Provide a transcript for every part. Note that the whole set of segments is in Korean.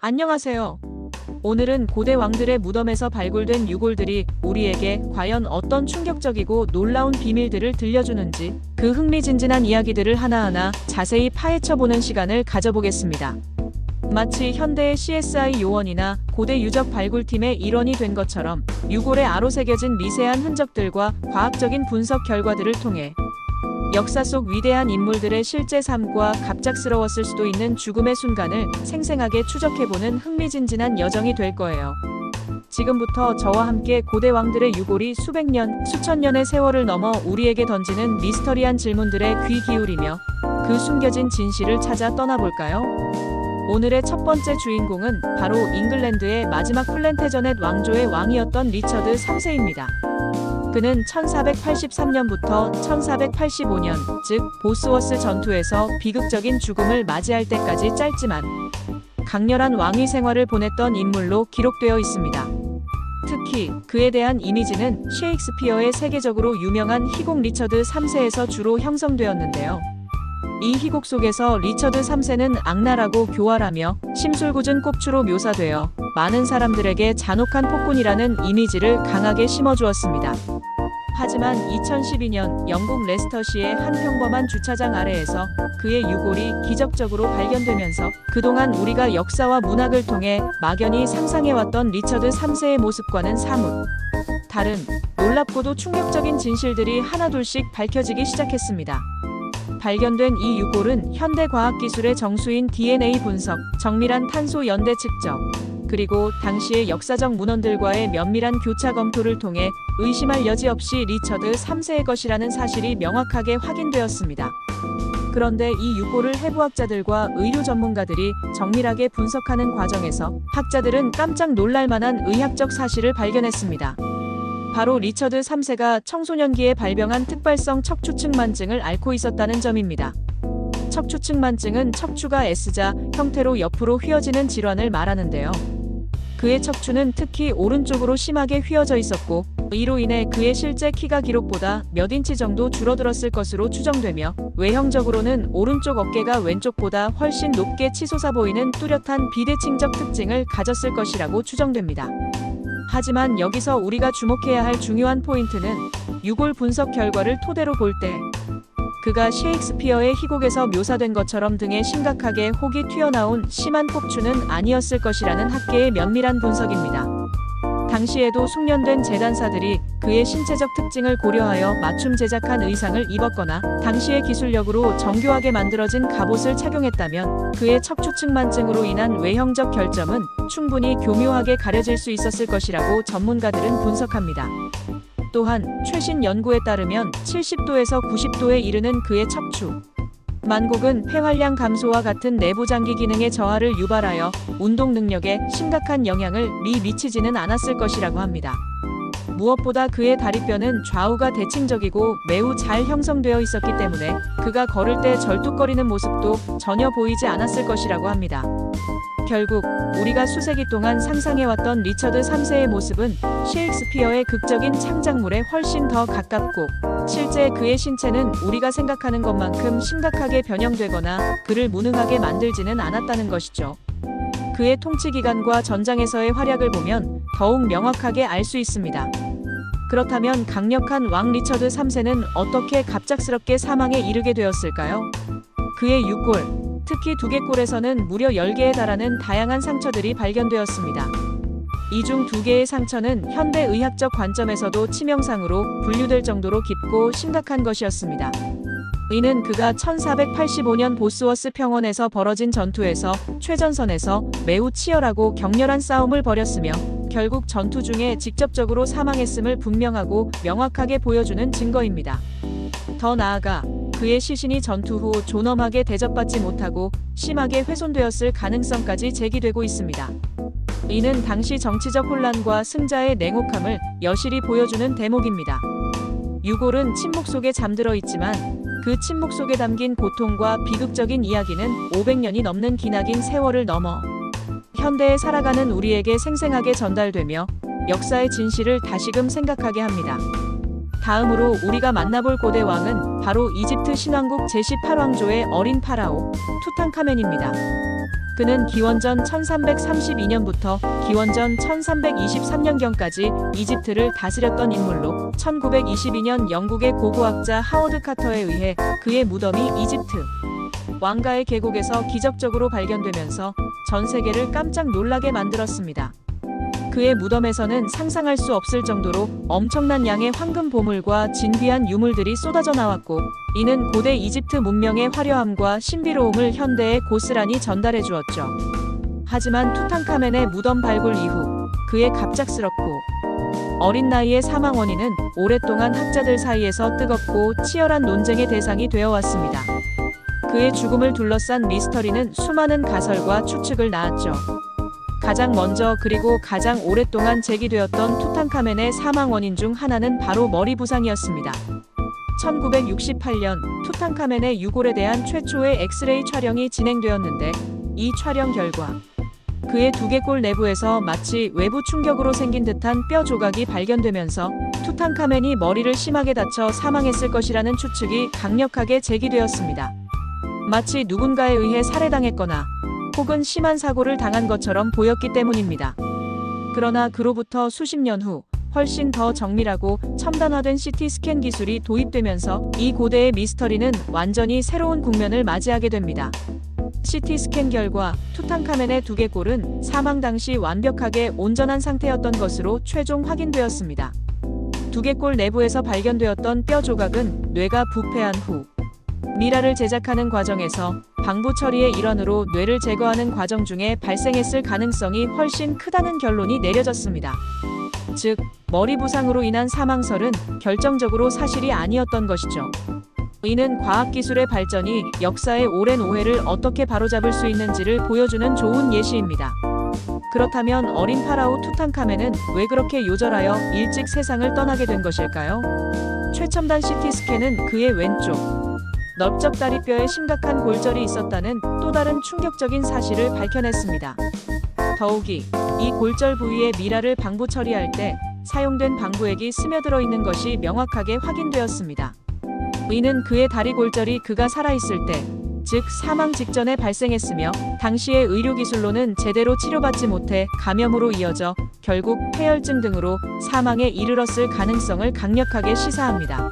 안녕하세요. 오늘은 고대 왕들의 무덤에서 발굴된 유골들이 우리에게 과연 어떤 충격적이고 놀라운 비밀들을 들려주는지 그 흥미진진한 이야기들을 하나하나 자세히 파헤쳐보는 시간을 가져보겠습니다. 마치 현대의 CSI 요원이나 고대 유적 발굴팀의 일원이 된 것처럼 유골에 아로새겨진 미세한 흔적들과 과학적인 분석 결과들을 통해 역사 속 위대한 인물들의 실제 삶과 갑작스러웠을 수도 있는 죽음의 순간을 생생하게 추적해보는 흥미진진한 여정이 될 거예요. 지금부터 저와 함께 고대 왕들의 유골이 수백 년, 수천 년의 세월을 넘어 우리에게 던지는 미스터리한 질문들에 귀 기울이며 그 숨겨진 진실을 찾아 떠나볼까요? 오늘의 첫 번째 주인공은 바로 잉글랜드의 마지막 플랜테저넷 왕조의 왕이었던 리처드 3세입니다. 그는 1483년부터 1485년, 즉 보스워스 전투에서 비극적인 죽음을 맞이할 때까지 짧지만 강렬한 왕위 생활을 보냈던 인물로 기록되어 있습니다. 특히 그에 대한 이미지는 셰익스피어의 세계적으로 유명한 희곡 리처드 3세에서 주로 형성되었는데요. 이 희곡 속에서 리처드 3세는 악랄하고 교활하며 심술궂은 꼽추로 묘사되어 많은 사람들에게 잔혹한 폭군이라는 이미지를 강하게 심어주었습니다. 하지만 2012년 영국 레스터시의 한 평범한 주차장 아래에서 그의 유골이 기적적으로 발견되면서 그동안 우리가 역사와 문학을 통해 막연히 상상해왔던 리처드 3세의 모습과는 사뭇 다른 놀랍고도 충격적인 진실들이 하나둘씩 밝혀지기 시작했습니다. 발견된 이 유골은 현대 과학기술의 정수인 DNA 분석, 정밀한 탄소 연대 측정, 그리고 당시의 역사적 문헌들과의 면밀한 교차 검토를 통해 의심할 여지 없이 리처드 3세의 것이라는 사실이 명확하게 확인되었습니다. 그런데 이 유골을 해부학자들과 의료 전문가들이 정밀하게 분석하는 과정에서 학자들은 깜짝 놀랄 만한 의학적 사실을 발견했습니다. 바로 리처드 3세가 청소년기에 발병한 특발성 척추측만증을 앓고 있었다는 점입니다. 척추측만증은 척추가 S자 형태로 옆으로 휘어지는 질환을 말하는데요. 그의 척추는 특히 오른쪽으로 심하게 휘어져 있었고 이로 인해 그의 실제 키가 기록보다 몇 인치 정도 줄어들었을 것으로 추정되며 외형적으로는 오른쪽 어깨가 왼쪽보다 훨씬 높게 치솟아 보이는 뚜렷한 비대칭적 특징을 가졌을 것이라고 추정됩니다. 하지만 여기서 우리가 주목해야 할 중요한 포인트는 유골 분석 결과를 토대로 볼 때 그가 셰익스피어의 희곡에서 묘사된 것처럼 등에 심각하게 혹이 튀어나온 심한 폭추는 아니었을 것이라는 학계의 면밀한 분석입니다. 당시에도 숙련된 재단사들이 그의 신체적 특징을 고려하여 맞춤 제작한 의상을 입었거나 당시의 기술력으로 정교하게 만들어진 갑옷을 착용했다면 그의 척추측만증으로 인한 외형적 결점은 충분히 교묘하게 가려질 수 있었을 것이라고 전문가들은 분석합니다. 또한 최신 연구에 따르면 70도에서 90도에 이르는 그의 척추 만곡은 폐활량 감소와 같은 내부 장기 기능의 저하를 유발하여 운동 능력에 심각한 영향을 미치지는 않았을 것이라고 합니다. 무엇보다 그의 다리뼈는 좌우가 대칭적이고 매우 잘 형성되어 있었기 때문에 그가 걸을 때 절뚝거리는 모습도 전혀 보이지 않았을 것이라고 합니다. 결국 우리가 수세기 동안 상상해왔던 리처드 3세의 모습은 셰익스피어의 극적인 창작물에 훨씬 더 가깝고 실제 그의 신체는 우리가 생각하는 것만큼 심각하게 변형되거나 그를 무능하게 만들지는 않았다는 것이죠. 그의 통치 기간과 전장에서의 활약을 보면 더욱 명확하게 알 수 있습니다. 그렇다면 강력한 왕 리처드 3세는 어떻게 갑작스럽게 사망에 이르게 되었을까요? 그의 유골, 특히 두개골에서는 무려 10개에 달하는 다양한 상처들이 발견되었습니다. 이 중 2개의 상처는 현대 의학적 관점에서도 치명상으로 분류될 정도로 깊고 심각한 것이었습니다. 이는 그가 1485년 보스워스 평원에서 벌어진 전투에서 최전선에서 매우 치열하고 격렬한 싸움을 벌였으며 결국 전투 중에 직접적으로 사망했음을 분명하고 명확하게 보여주는 증거입니다. 더 나아가 그의 시신이 전투 후 존엄하게 대접받지 못하고 심하게 훼손되었을 가능성까지 제기되고 있습니다. 이는 당시 정치적 혼란과 승자의 냉혹함을 여실히 보여주는 대목입니다. 유골은 침묵 속에 잠들어 있지만 그 침묵 속에 담긴 고통과 비극적인 이야기는 500년이 넘는 기나긴 세월을 넘어 현대에 살아가는 우리에게 생생하게 전달되며 역사의 진실을 다시금 생각하게 합니다. 다음으로 우리가 만나볼 고대 왕은 바로 이집트 신왕국 제18왕조의 어린 파라오 투탕카멘입니다. 그는 기원전 1332년부터 기원전 1323년경까지 이집트를 다스렸던 인물로 1922년 영국의 고고학자 하워드 카터에 의해 그의 무덤이 이집트 왕가의 계곡에서 기적적으로 발견되면서 전 세계를 깜짝 놀라게 만들었습니다. 그의 무덤에서는 상상할 수 없을 정도로 엄청난 양의 황금 보물과 진귀한 유물들이 쏟아져 나왔고, 이는 고대 이집트 문명의 화려함과 신비로움을 현대에 고스란히 전달해 주었죠. 하지만 투탕카멘의 무덤 발굴 이후 그의 갑작스럽고 어린 나이의 사망 원인은 오랫동안 학자들 사이에서 뜨겁고 치열한 논쟁의 대상이 되어 왔습니다. 그의 죽음을 둘러싼 미스터리는 수많은 가설과 추측을 낳았죠. 가장 먼저 그리고 가장 오랫동안 제기되었던 투탕카멘의 사망 원인 중 하나는 바로 머리 부상이었습니다. 1968년 투탕카멘의 유골에 대한 최초의 엑스레이 촬영이 진행되었는데, 이 촬영 결과 그의 두개골 내부에서 마치 외부 충격으로 생긴 듯한 뼈 조각이 발견되면서 투탕카멘이 머리를 심하게 다쳐 사망했을 것이라는 추측이 강력하게 제기되었습니다. 마치 누군가에 의해 살해당했거나 혹은 심한 사고를 당한 것처럼 보였기 때문입니다. 그러나 그로부터 수십 년 후 훨씬 더 정밀하고 첨단화된 CT 스캔 기술이 도입되면서 이 고대의 미스터리는 완전히 새로운 국면을 맞이하게 됩니다. CT 스캔 결과 투탕카멘의 두개골은 사망 당시 완벽하게 온전한 상태였던 것으로 최종 확인되었습니다. 두개골 내부에서 발견되었던 뼈 조각은 뇌가 부패한 후 미라를 제작하는 과정에서 방부 처리의 일환으로 뇌를 제거하는 과정 중에 발생했을 가능성이 훨씬 크다는 결론이 내려졌습니다. 즉, 머리 부상으로 인한 사망설은 결정적으로 사실이 아니었던 것이죠. 이는 과학기술의 발전이 역사의 오랜 오해를 어떻게 바로잡을 수 있는지를 보여주는 좋은 예시입니다. 그렇다면 어린 파라오 투탕카멘은 왜 그렇게 요절하여 일찍 세상을 떠나게 된 것일까요? 최첨단 CT 스캔은 그의 왼쪽 넓적 다리뼈에 심각한 골절이 있었다는 또 다른 충격적인 사실을 밝혀냈습니다. 더욱이 이 골절 부위의 미라를 방부 처리할 때 사용된 방부액이 스며들어 있는 것이 명확하게 확인되었습니다. 이는 그의 다리 골절이 그가 살아있을 때, 즉 사망 직전에 발생했으며 당시의 의료기술로는 제대로 치료받지 못해 감염으로 이어져 결국 폐혈증 등으로 사망에 이르렀을 가능성을 강력하게 시사합니다.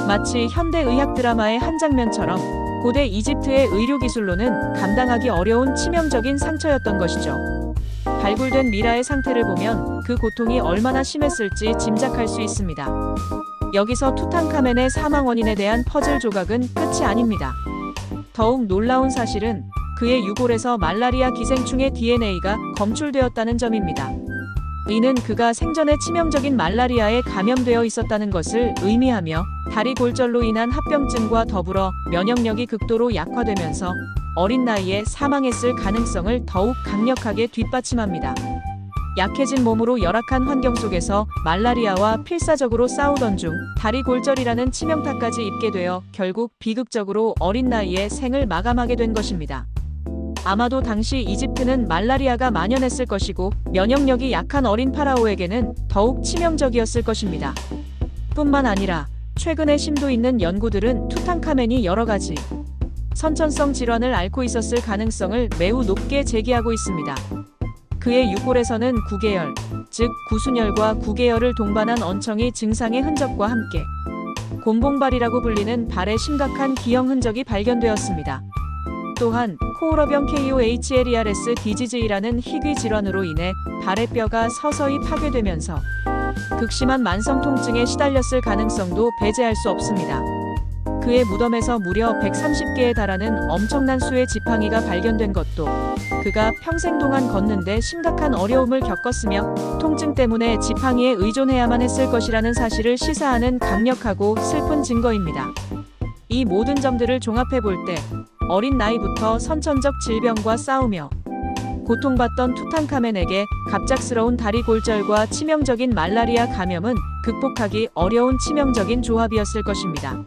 마치 현대 의학 드라마의 한 장면처럼 고대 이집트의 의료기술로는 감당하기 어려운 치명적인 상처였던 것이죠. 발굴된 미라의 상태를 보면 그 고통이 얼마나 심했을지 짐작할 수 있습니다. 여기서 투탕카멘의 사망 원인에 대한 퍼즐 조각은 끝이 아닙니다. 더욱 놀라운 사실은 그의 유골에서 말라리아 기생충의 DNA가 검출되었다는 점입니다. 이는 그가 생전에 치명적인 말라리아에 감염되어 있었다는 것을 의미하며 다리 골절로 인한 합병증과 더불어 면역력이 극도로 약화되면서 어린 나이에 사망했을 가능성을 더욱 강력하게 뒷받침합니다. 약해진 몸으로 열악한 환경 속에서 말라리아와 필사적으로 싸우던 중 다리 골절이라는 치명타까지 입게 되어 결국 비극적으로 어린 나이에 생을 마감하게 된 것입니다. 아마도 당시 이집트는 말라리아가 만연했을 것이고 면역력이 약한 어린 파라오에게는 더욱 치명적이었을 것입니다. 뿐만 아니라 최근에 심도 있는 연구들은 투탕카멘이 여러 가지 선천성 질환을 앓고 있었을 가능성을 매우 높게 제기하고 있습니다. 그의 유골에서는 구개열, 즉 구순열과 구개열을 동반한 언청이 증상의 흔적과 함께 곤봉발이라고 불리는 발의 심각한 기형 흔적이 발견되었습니다. 또한 코오러병 KOHLERS 디지즈이라는 희귀 질환으로 인해 발의 뼈가 서서히 파괴되면서 극심한 만성 통증에 시달렸을 가능성도 배제할 수 없습니다. 그의 무덤에서 무려 130개에 달하는 엄청난 수의 지팡이가 발견된 것도 그가 평생 동안 걷는데 심각한 어려움을 겪었으며 통증 때문에 지팡이에 의존해야만 했을 것이라는 사실을 시사하는 강력하고 슬픈 증거입니다. 이 모든 점들을 종합해 볼 때 어린 나이부터 선천적 질병과 싸우며 고통받던 투탕카멘에게 갑작스러운 다리 골절과 치명적인 말라리아 감염은 극복하기 어려운 치명적인 조합이었을 것입니다.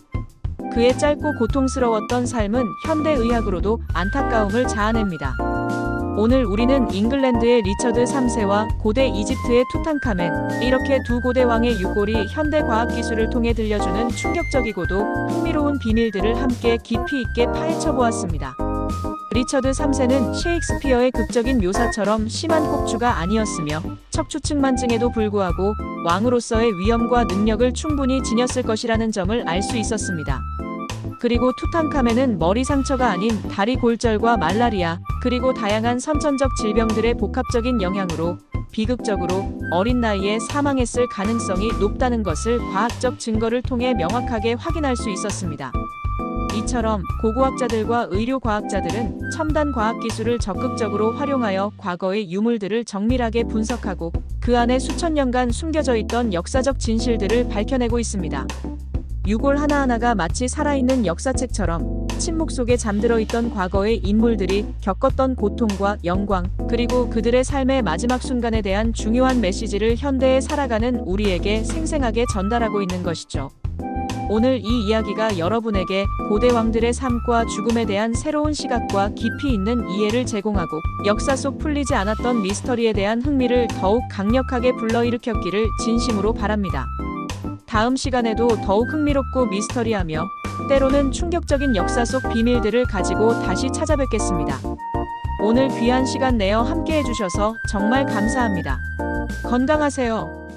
그의 짧고 고통스러웠던 삶은 현대 의학으로도 안타까움을 자아냅니다. 오늘 우리는 잉글랜드의 리처드 3세와 고대 이집트의 투탕카멘, 이렇게 두 고대 왕의 유골이 현대 과학기술을 통해 들려주는 충격적이고도 흥미로운 비밀들을 함께 깊이 있게 파헤쳐 보았습니다. 리처드 3세는 셰익스피어의 극적인 묘사처럼 심한 꼭주가 아니었으며 척추측만증에도 불구하고 왕으로서의 위엄과 능력을 충분히 지녔을 것이라는 점을 알 수 있었습니다. 그리고 투탕카멘은 머리 상처가 아닌 다리 골절과 말라리아, 그리고 다양한 선천적 질병들의 복합적인 영향으로 비극적으로 어린 나이에 사망했을 가능성이 높다는 것을 과학적 증거를 통해 명확하게 확인할 수 있었습니다. 이처럼 고고학자들과 의료과학자들은 첨단 과학기술을 적극적으로 활용하여 과거의 유물들을 정밀하게 분석하고 그 안에 수천 년간 숨겨져 있던 역사적 진실들을 밝혀내고 있습니다. 유골 하나하나가 마치 살아있는 역사책처럼 침묵 속에 잠들어 있던 과거의 인물들이 겪었던 고통과 영광, 그리고 그들의 삶의 마지막 순간에 대한 중요한 메시지를 현대에 살아가는 우리에게 생생하게 전달하고 있는 것이죠. 오늘 이 이야기가 여러분에게 고대 왕들의 삶과 죽음에 대한 새로운 시각과 깊이 있는 이해를 제공하고 역사 속 풀리지 않았던 미스터리에 대한 흥미를 더욱 강력하게 불러일으켰기를 진심으로 바랍니다. 다음 시간에도 더욱 흥미롭고 미스터리하며 때로는 충격적인 역사 속 비밀들을 가지고 다시 찾아뵙겠습니다. 오늘 귀한 시간 내어 함께 해주셔서 정말 감사합니다. 건강하세요.